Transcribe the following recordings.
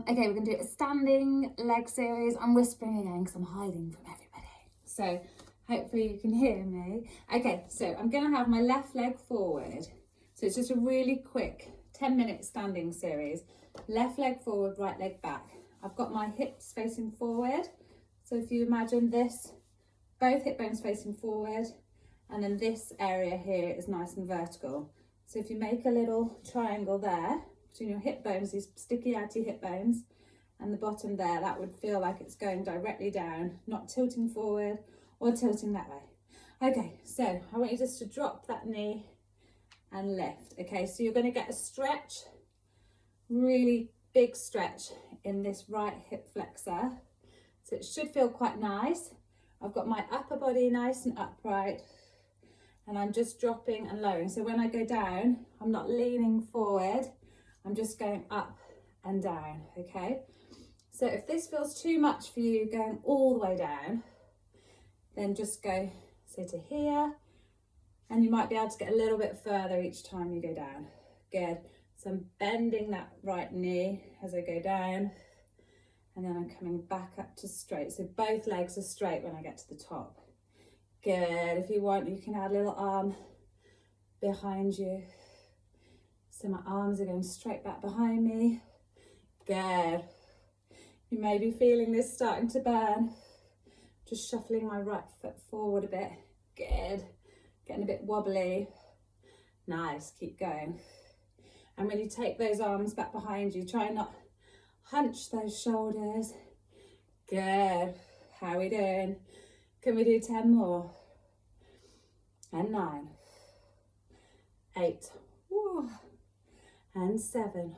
Okay, we're gonna do a standing leg series. I'm whispering again because I'm hiding from everybody. So hopefully you can hear me. Okay, so I'm gonna have my left leg forward. So it's just a really quick 10-minute standing series. Left leg forward, right leg back. I've got my hips facing forward. So if you imagine this, both hip bones facing forward, and then this area here is nice and vertical. So if you make a little triangle there, between your hip bones, these sticky outy hip bones, and the bottom there, that would feel like it's going directly down, not tilting forward or tilting that way. Okay, so I want you just to drop that knee and lift. Okay, so you're going to get a stretch, really big stretch in this right hip flexor. So it should feel quite nice. I've got my upper body nice and upright, and I'm just dropping and lowering. So when I go down, I'm not leaning forward, I'm just going up and down, okay? So if this feels too much for you going all the way down, then just go, so to here, and you might be able to get a little bit further each time you go down. Good. So I'm bending that right knee as I go down, and then I'm coming back up to straight. So both legs are straight when I get to the top. Good. If you want, you can add a little arm behind you. So my arms are going straight back behind me. Good. You may be feeling this starting to burn. Just shuffling my right foot forward a bit. Good. Getting a bit wobbly. Nice. Keep going. And when you take those arms back behind you, try and not hunch those shoulders. Good. How are we doing? Can we do 10 more? And 9. 8. Woo. And 7.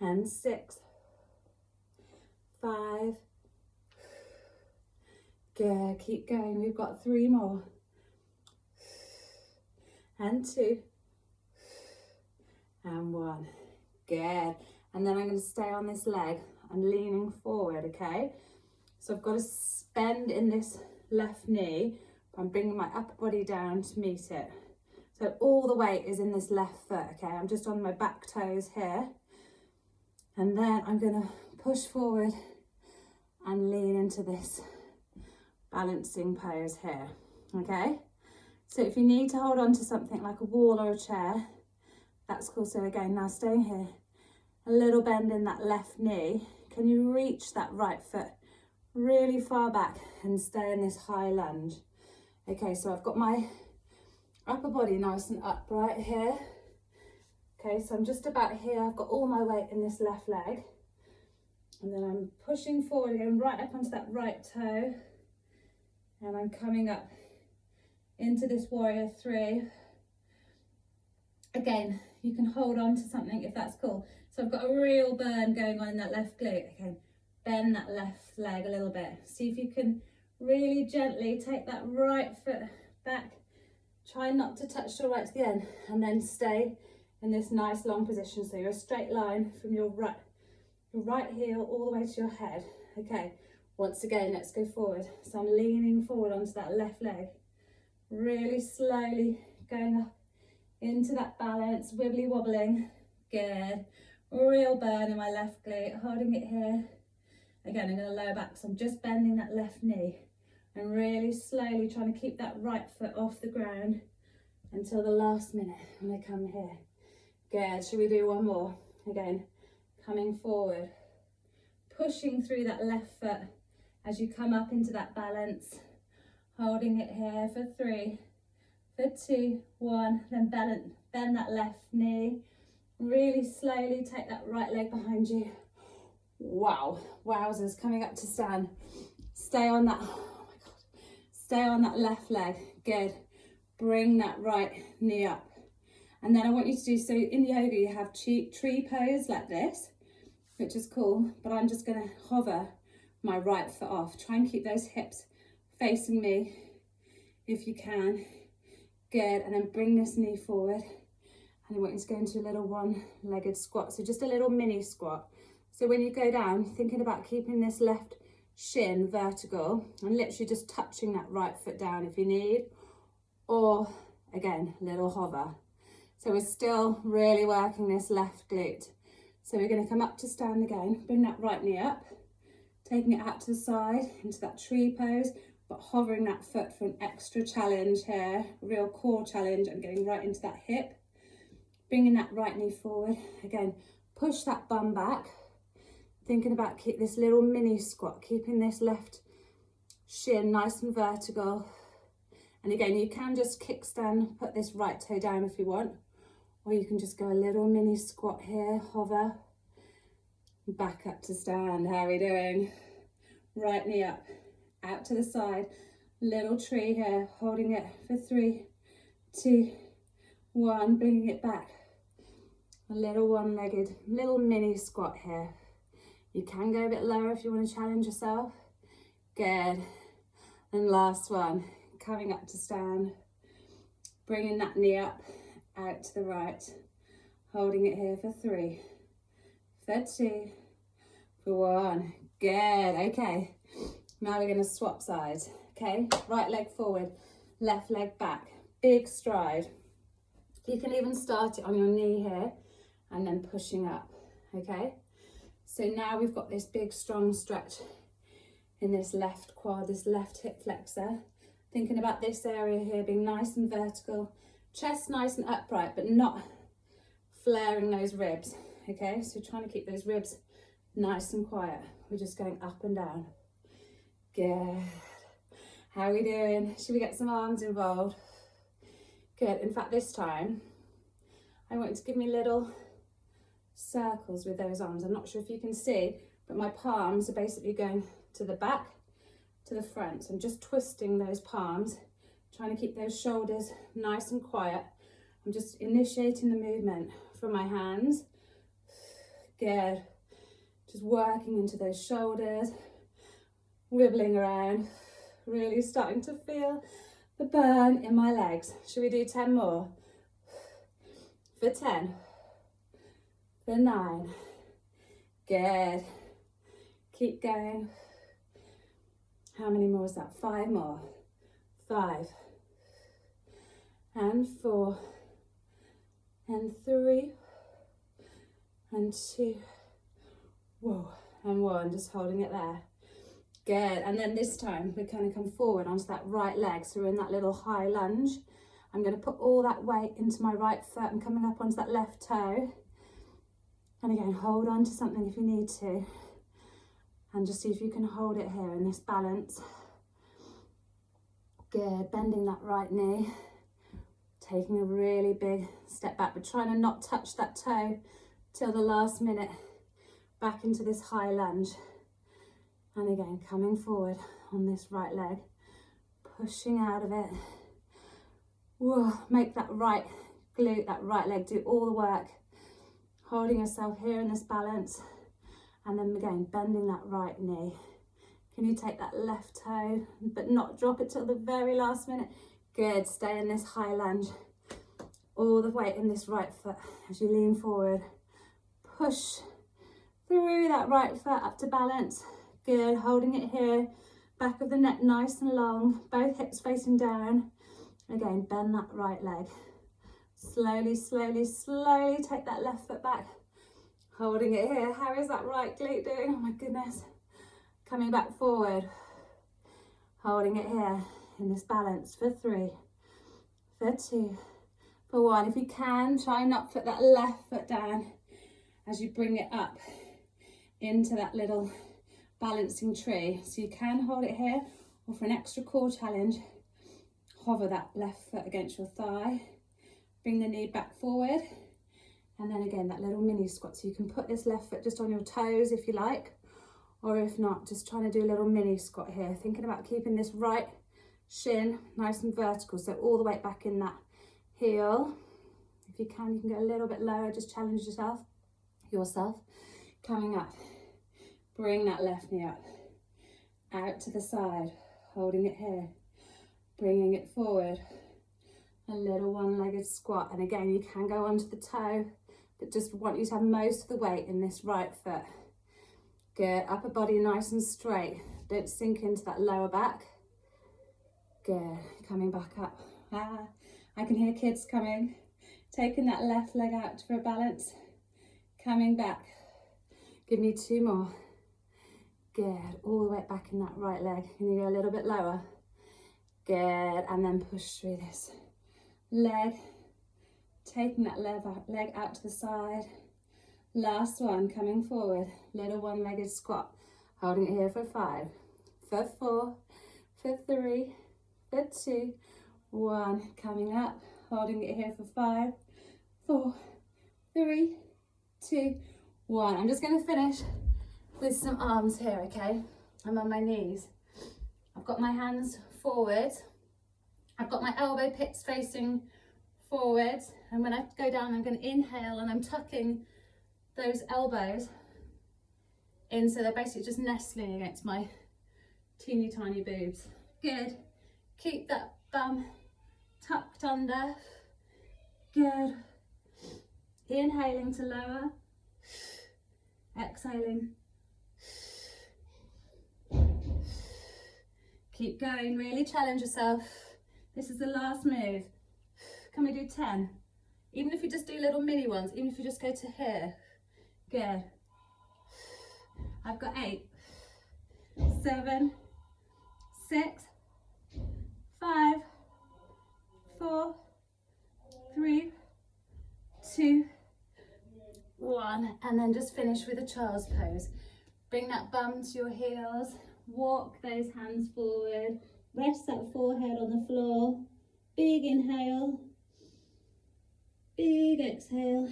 And 6. 5. Good. Keep going. We've got 3 more. And 2. And 1. Good. And then I'm going to stay on this leg. I'm leaning forward, okay? So I've got to bend in this left knee. I'm bringing my upper body down to meet it. So all the weight is in this left foot, okay? I'm just on my back toes here. And then I'm going to push forward and lean into this balancing pose here, okay? So if you need to hold on to something like a wall or a chair, that's cool. So again, now staying here, a little bend in that left knee. Can you reach that right foot really far back and stay in this high lunge? Okay, so I've got my upper body nice and upright here. Okay, so I'm just about here. I've got all my weight in this left leg. And then I'm pushing forward again, right up onto that right toe. And I'm coming up into this warrior 3. Again, you can hold on to something if that's cool. So I've got a real burn going on in that left glute. Okay, bend that left leg a little bit. See if you can really gently take that right foot back. Try not to touch till right to the end, and then stay in this nice long position. So you're a straight line from your right heel all the way to your head. Okay, once again, let's go forward. So I'm leaning forward onto that left leg, really slowly going up into that balance, wibbly wobbling. Good. Real burn in my left glute, holding it here. Again, I'm going to lower back, so I'm just bending that left knee and really slowly trying to keep that right foot off the ground until the last minute when I come here. Good. Should we do one more? Again, coming forward, pushing through that left foot as you come up into that balance, holding it here for 3, for 2, 1, then bend that left knee. Really slowly take that right leg behind you. Wow, wowzers, coming up to stand. Stay on that, oh my God. Stay on that left leg, good. Bring that right knee up. And then I want you to do, so in yoga you have tree pose like this, which is cool, but I'm just gonna hover my right foot off. Try and keep those hips facing me if you can. Good, and then bring this knee forward. And I want you to go into a little one-legged squat, so just a little mini squat. So when you go down, thinking about keeping this left shin vertical and literally just touching that right foot down if you need, or again, little hover. So we're still really working this left glute. So we're going to come up to stand again, bring that right knee up, taking it out to the side into that tree pose, but hovering that foot for an extra challenge here, real core challenge, and getting right into that hip. Bringing that right knee forward. Again, push that bum back. Thinking about keep this little mini squat, keeping this left shin nice and vertical. And again, you can just kickstand, put this right toe down if you want, or you can just go a little mini squat here, hover, back up to stand. How are we doing? Right knee up, out to the side, little tree here, holding it for 3, 2, 1, bringing it back. A little one-legged, little mini squat here. You can go a bit lower if you want to challenge yourself. Good. And last one, coming up to stand, bringing that knee up, out to the right, holding it here for 3, for 2, for 1. Good. Okay. Now we're going to swap sides. Okay. Right leg forward, left leg back. Big stride. You can even start it on your knee here and then pushing up. Okay. So now we've got this big strong stretch in this left quad, this left hip flexor. Thinking about this area here being nice and vertical, chest nice and upright, but not flaring those ribs. Okay, so trying to keep those ribs nice and quiet. We're just going up and down. Good. How are we doing? Should we get some arms involved? Good. In fact, this time, I want you to give me little circles with those arms. I'm not sure if you can see, but my palms are basically going to the back, to the front. So I'm just twisting those palms, trying to keep those shoulders nice and quiet. I'm just initiating the movement from my hands. Good. Just working into those shoulders, wibbling around, really starting to feel the burn in my legs. Should we do 10 more? For 10, for 9. Good. Keep going. How many more is that? 5 more. 5 and 4 and 3 and 2. Whoa, and 1. Just holding it there. Good. And then this time we're going to come forward onto that right leg. So we're in that little high lunge. I'm going to put all that weight into my right foot and coming up onto that left toe. And again, hold on to something if you need to. And just see if you can hold it here in this balance. Good. Bending that right knee. Taking a really big step back, but trying to not touch that toe till the last minute. Back into this high lunge. And again, coming forward on this right leg. Pushing out of it. Whoa, make that right glute, that right leg do all the work. Holding yourself here in this balance. And then again, bending that right knee. Can you take that left toe, but not drop it till the very last minute? Good, stay in this high lunge. All the weight in this right foot as you lean forward. Push through that right foot up to balance. Good, holding it here. Back of the neck nice and long, both hips facing down. Again, bend that right leg. Slowly, slowly, slowly take that left foot back. Holding it here. How is that right glute doing? Oh my goodness. Coming back forward. Holding it here in this balance for 3, for 2, for 1. If you can, try not to put that left foot down as you bring it up into that little balancing tree. So you can hold it here, or for an extra core challenge, hover that left foot against your thigh. Bring the knee back forward. And then again, that little mini squat. So you can put this left foot just on your toes if you like, or if not, just trying to do a little mini squat here. Thinking about keeping this right shin nice and vertical. So all the way back in that heel. If you can go a little bit lower, just challenge yourself. Coming up, bring that left knee up, out to the side, holding it here, bringing it forward. A little one-legged squat, and again, you can go onto the toe, but just want you to have most of the weight in this right foot. Good, upper body nice and straight. Don't sink into that lower back. Good, coming back up. I can hear kids coming. Taking that left leg out for a balance. Coming back. Give me 2 more. Good. All the way back in that right leg. Can you go a little bit lower? Good. And then push through this leg. Taking that leg out to the side. Last one, coming forward. Little one-legged squat. Holding it here for 5, for 4, for 3, for 2, 1. Coming up. Holding it here for 5, 4, 3, 2, 1. I'm just going to finish with some arms here, okay? I'm on my knees. I've got my hands forward. I've got my elbow pits facing forward. And when I go down, I'm going to inhale and I'm tucking those elbows in, so they're basically just nestling against my teeny tiny boobs. Good. Keep that bum tucked under. Good. Inhaling to lower. Exhaling. Keep going, really challenge yourself. This is the last move. Can we do 10? Even if you just do little mini ones, even if you just go to here. Good. I've got 8, 7, 6, 5, 4, 3, 2, 1. And then just finish with a child's pose. Bring that bum to your heels. Walk those hands forward. Rest that forehead on the floor. Big inhale. Big exhale.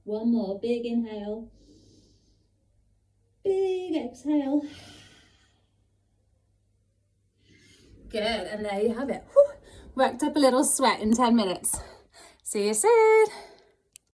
One more. Big inhale. Big exhale. Good. And there you have it. Whew. Worked up a little sweat in 10 minutes. See you soon.